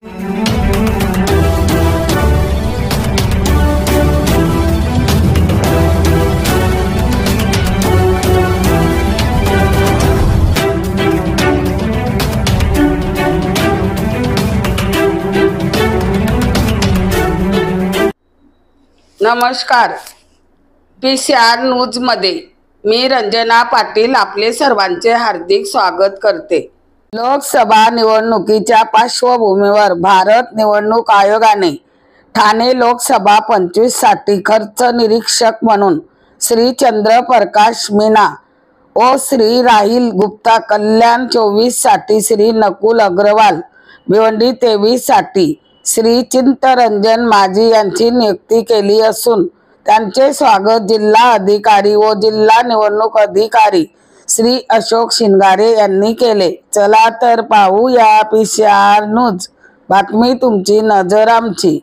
नमस्कार, PCR न्यूजमध्ये मी रंजना पाटील आपले सर्वांचे हार्दिक स्वागत करते। लोकसभा निवडणुकीच्या पार्श्वभूमीवर भारत निवडणूक आयोगाने ठाणे लोकसभा 25 साठी खर्च निरीक्षक म्हणून श्री चंद्रप्रकाश मीना व श्री राहिल गुप्ता, कल्याण 24 साठी श्री नकुल अग्रवाल, भिवंडी 23 साठी श्री चित्तरंजन माझी यांची नियुक्ती केली असून त्यांचे स्वागत जिल्हा अधिकारी व जिल्हा निवडणूक अधिकारी श्री अशोक शिंगारे यांनी केले। चला तर पाहूया PCR न्यूज, बातमी तुमची नजर आमची।